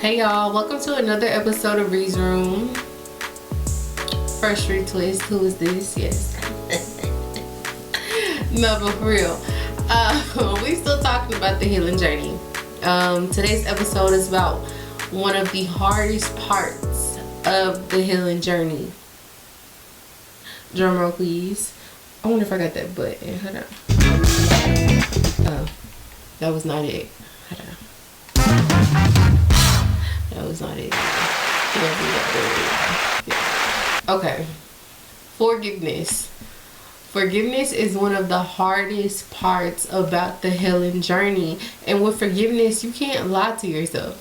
Hey y'all, welcome to another episode of Ree's Room. First retwist, who is this? Yes. No, but for real. We still talking about the healing journey. Today's episode is about one of the hardest parts of the healing journey. Drum roll, please. I wonder if I got that button. Hold on. Oh, that was not it. Hold on. That was not it. Yeah. Okay. Forgiveness. Forgiveness is one of the hardest parts about the healing journey. And with forgiveness, you can't lie to yourself.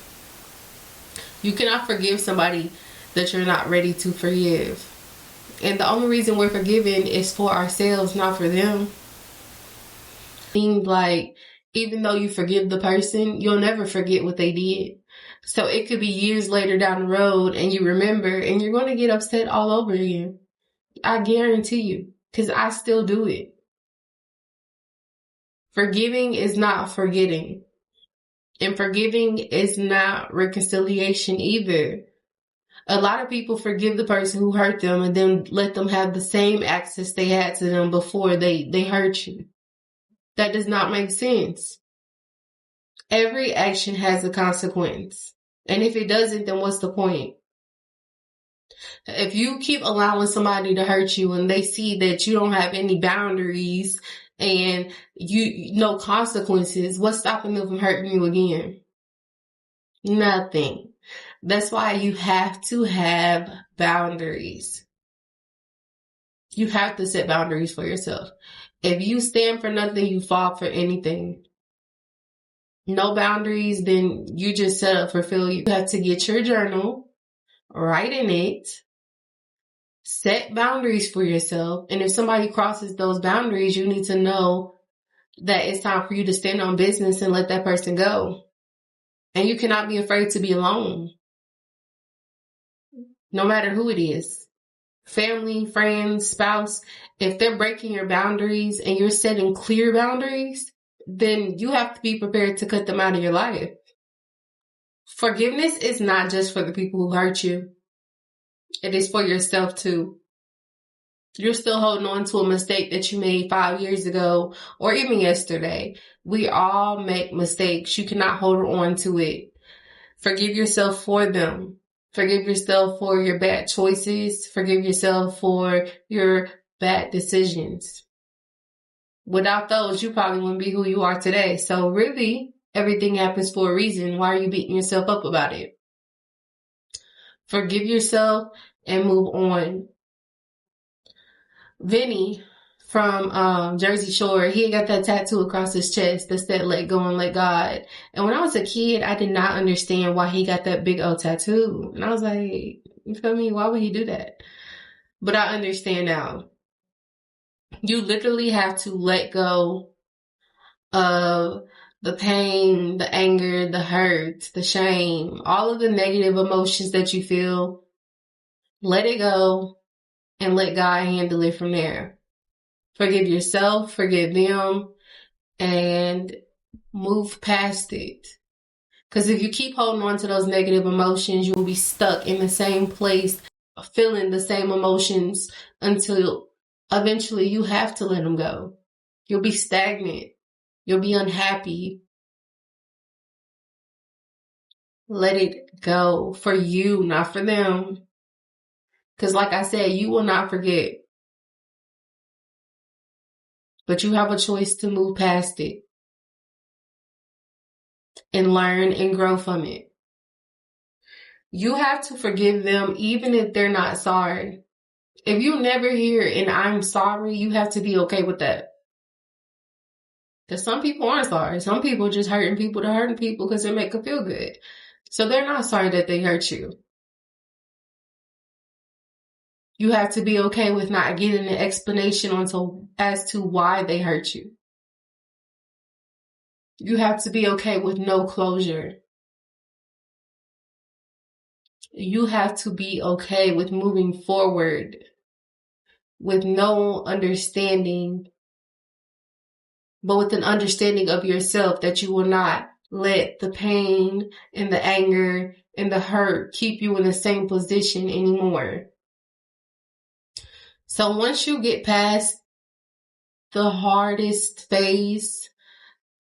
You cannot forgive somebody that you're not ready to forgive. And the only reason we're forgiven is for ourselves, not for them. Things like, even though you forgive the person, you'll never forget what they did. So it could be years later down the road and you remember and you're going to get upset all over again. I guarantee you, because I still do it. Forgiving is not forgetting. And forgiving is not reconciliation either. A lot of people forgive the person who hurt them and then let them have the same access they had to them before they hurt you. That does not make sense. Every action has a consequence. And if it doesn't, then what's the point? If you keep allowing somebody to hurt you and they see that you don't have any boundaries and no consequences, what's stopping them from hurting you again? Nothing. That's why you have to have boundaries. You have to set boundaries for yourself. If you stand for nothing, you fall for anything. No boundaries, then you just set up for failure. You have to get your journal, write in it, set boundaries for yourself. And if somebody crosses those boundaries, you need to know that it's time for you to stand on business and let that person go. And you cannot be afraid to be alone. No matter who it is. Family, friends, spouse. If they're breaking your boundaries and you're setting clear boundaries, then you have to be prepared to cut them out of your life. Forgiveness is not just for the people who hurt you. It is for yourself too. You're still holding on to a mistake that you made 5 years ago or even yesterday. We all make mistakes. You cannot hold on to it. Forgive yourself for them. Forgive yourself for your bad choices. Forgive yourself for your bad decisions. Without those, you probably wouldn't be who you are today. So really, everything happens for a reason. Why are you beating yourself up about it? Forgive yourself and move on. Vinny from Jersey Shore, he got that tattoo across his chest that said, "Let go and let God." And when I was a kid, I did not understand why he got that big old tattoo. And I was like, you feel me? Why would he do that? But I understand now. You literally have to let go of the pain, the anger, the hurt, the shame, all of the negative emotions that you feel. Let it go and let God handle it from there. Forgive yourself, forgive them, and move past it. Because if you keep holding on to those negative emotions, you will be stuck in the same place, feeling the same emotions until eventually you have to let them go. You'll be stagnant. You'll be unhappy. Let it go for you, not for them. Because like I said, you will not forget. But you have a choice to move past it and learn and grow from it. You have to forgive them even if they're not sorry. If you never hear and "I'm sorry," you have to be okay with that. Because some people aren't sorry. Some people are just hurting people to hurting people because they make them feel good. So they're not sorry that they hurt you. You have to be okay with not getting an explanation as to why they hurt you. You have to be okay with no closure. You have to be okay with moving forward with no understanding, but with an understanding of yourself that you will not let the pain and the anger and the hurt keep you in the same position anymore. So once you get past the hardest phase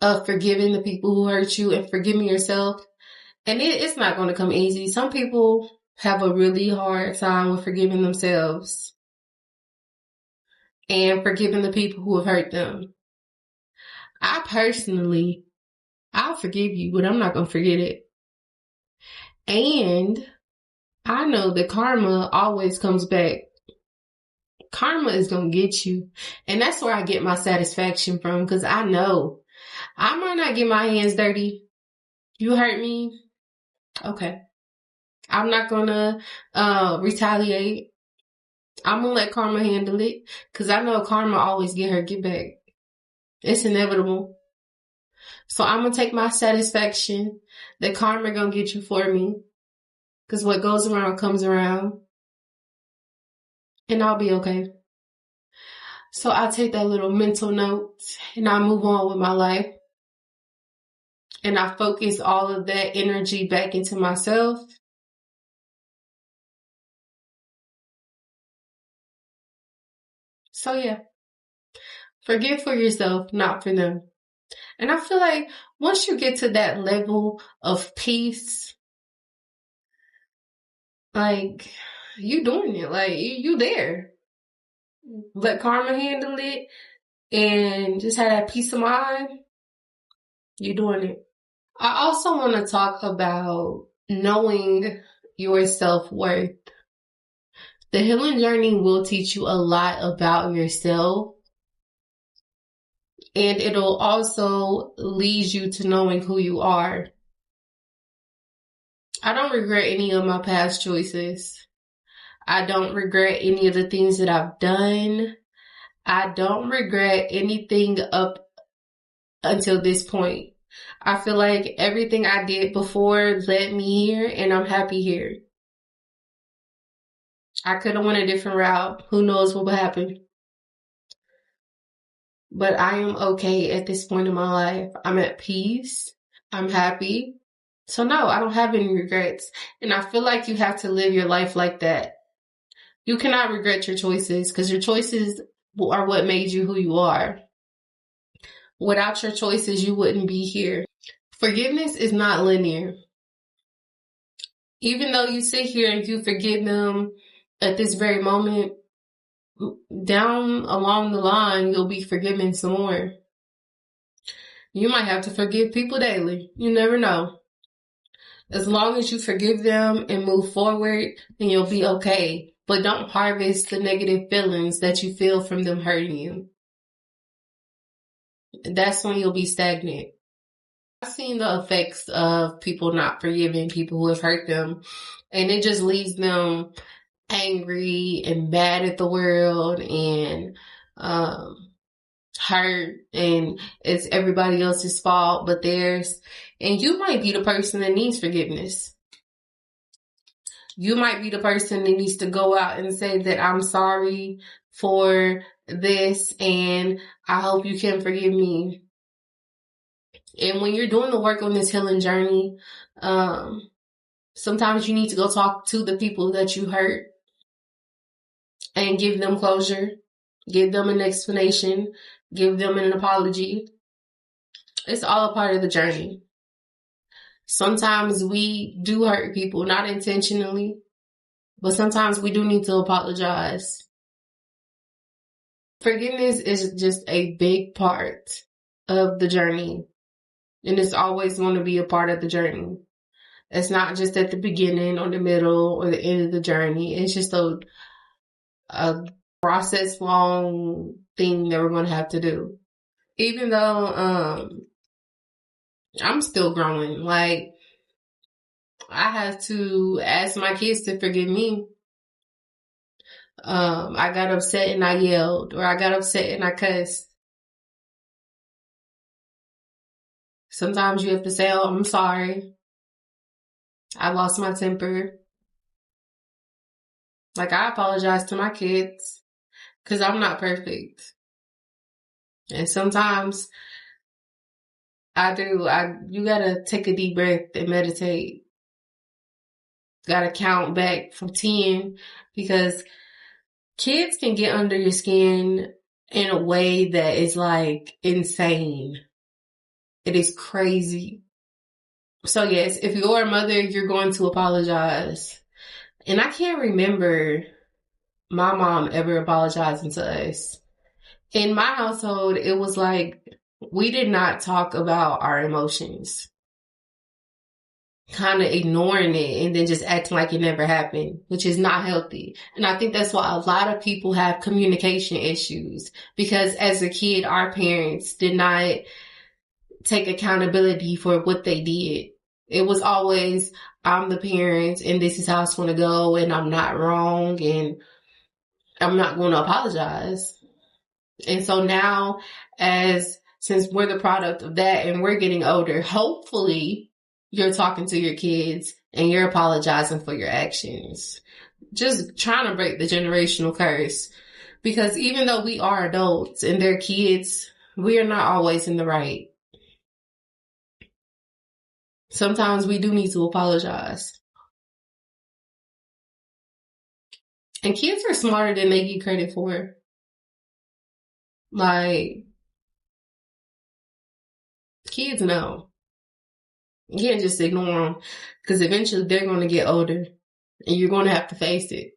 of forgiving the people who hurt you and forgiving yourself, and it's not going to come easy. Some people have a really hard time with forgiving themselves and forgiving the people who have hurt them. I personally, I'll forgive you, but I'm not going to forget it. And I know that karma always comes back. Karma is going to get you. And that's where I get my satisfaction from, because I know I might not get my hands dirty. You hurt me. Okay. I'm not going to retaliate. I'm going to let karma handle it, because I know karma always get back. It's inevitable. So I'm going to take my satisfaction that karma going to get you for me, because what goes around comes around, and I'll be okay. So I take that little mental note and I move on with my life, and I focus all of that energy back into myself. So yeah, forgive for yourself, not for them. And I feel like once you get to that level of peace, like, you doing it, like, you there. Let karma handle it and just have that peace of mind. You're doing it. I also want to talk about knowing your self-worth. The healing journey will teach you a lot about yourself, and it'll also lead you to knowing who you are. I don't regret any of my past choices. I don't regret any of the things that I've done. I don't regret anything up until this point. I feel like everything I did before led me here, and I'm happy here. I could have went a different route. Who knows what would happen? But I am okay at this point in my life. I'm at peace. I'm happy. So no, I don't have any regrets. And I feel like you have to live your life like that. You cannot regret your choices, because your choices are what made you who you are. Without your choices, you wouldn't be here. Forgiveness is not linear. Even though you sit here and you forgive them at this very moment, down along the line, you'll be forgiven some more. You might have to forgive people daily. You never know. As long as you forgive them and move forward, then you'll be okay. But don't harvest the negative feelings that you feel from them hurting you. That's when you'll be stagnant. I've seen the effects of people not forgiving people who have hurt them, and it just leaves them angry and mad at the world and hurt, and it's everybody else's fault but theirs. And you might be the person that needs forgiveness. You might be the person that needs to go out and say that I'm sorry for this and I hope you can forgive me. And when you're doing the work on this healing journey, sometimes you need to go talk to the people that you hurt and give them closure, give them an explanation, give them an apology. It's all a part of the journey. Sometimes we do hurt people, not intentionally, but sometimes we do need to apologize. Forgiveness is just a big part of the journey, and it's always going to be a part of the journey. It's not just at the beginning or the middle or the end of the journey. It's just a process long thing that we're going to have to do. Even though I'm still growing, like, I have to ask my kids to forgive me. I got upset and I yelled, or I got upset and I cussed. Sometimes you have to say, oh, I'm sorry. I lost my temper. Like, I apologize to my kids because I'm not perfect. And sometimes I do. You gotta take a deep breath and meditate gotta count back from 10 because kids can get under your skin in a way that is like insane. It is crazy. So yes, if you're a mother, you're going to apologize. And I can't remember my mom ever apologizing to us. In my household, it was like we did not talk about our emotions. Kind of ignoring it and then just acting like it never happened, which is not healthy. And I think that's why a lot of people have communication issues, because as a kid, our parents did not take accountability for what they did. It was always, I'm the parent and this is how it's going to go and I'm not wrong and I'm not going to apologize. And so now, since we're the product of that and we're getting older, hopefully you're talking to your kids and you're apologizing for your actions. Just trying to break the generational curse. Because even though we are adults and they're kids, we are not always in the right. Sometimes we do need to apologize. And kids are smarter than they get credit for. Like, kids know. You can't just ignore them, because eventually they're going to get older and you're going to have to face it.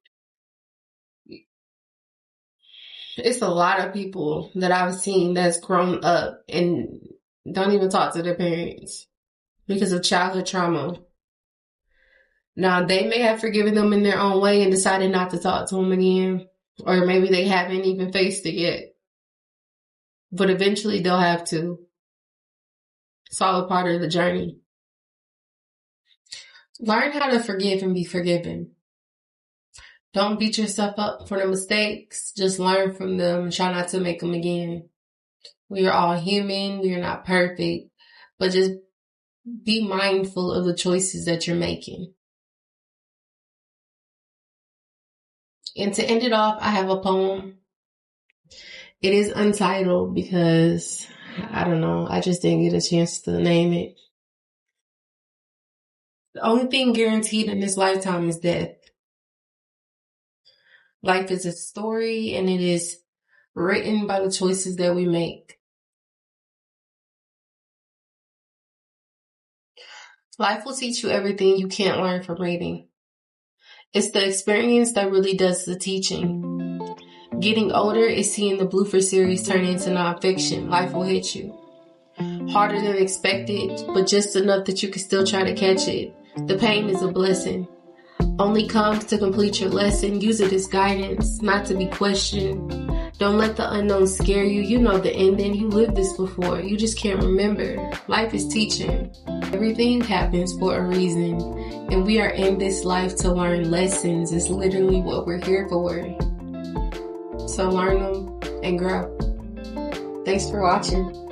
It's a lot of people that I've seen that's grown up and don't even talk to their parents because of childhood trauma. Now, they may have forgiven them in their own way and decided not to talk to them again, or maybe they haven't even faced it yet. But eventually they'll have to. It's all a part of the journey. Learn how to forgive and be forgiven. Don't beat yourself up for the mistakes. Just learn from them and try not to make them again. We are all human. We are not perfect. But just be mindful of the choices that you're making. And to end it off, I have a poem. It is untitled because, I don't know, I just didn't get a chance to name it. The only thing guaranteed in this lifetime is death. Life is a story and it is written by the choices that we make. Life will teach you everything you can't learn from reading. It's the experience that really does the teaching. Getting older is seeing the Bloofer series turn into nonfiction. Life will hit you. Harder than expected, but just enough that you can still try to catch it. The pain is a blessing. Only comes to complete your lesson. Use it as guidance, not to be questioned. Don't let the unknown scare you. You know the ending. You lived this before. You just can't remember. Life is teaching. Everything happens for a reason. And we are in this life to learn lessons. It's literally what we're here for. So learn them and grow. Thanks for watching.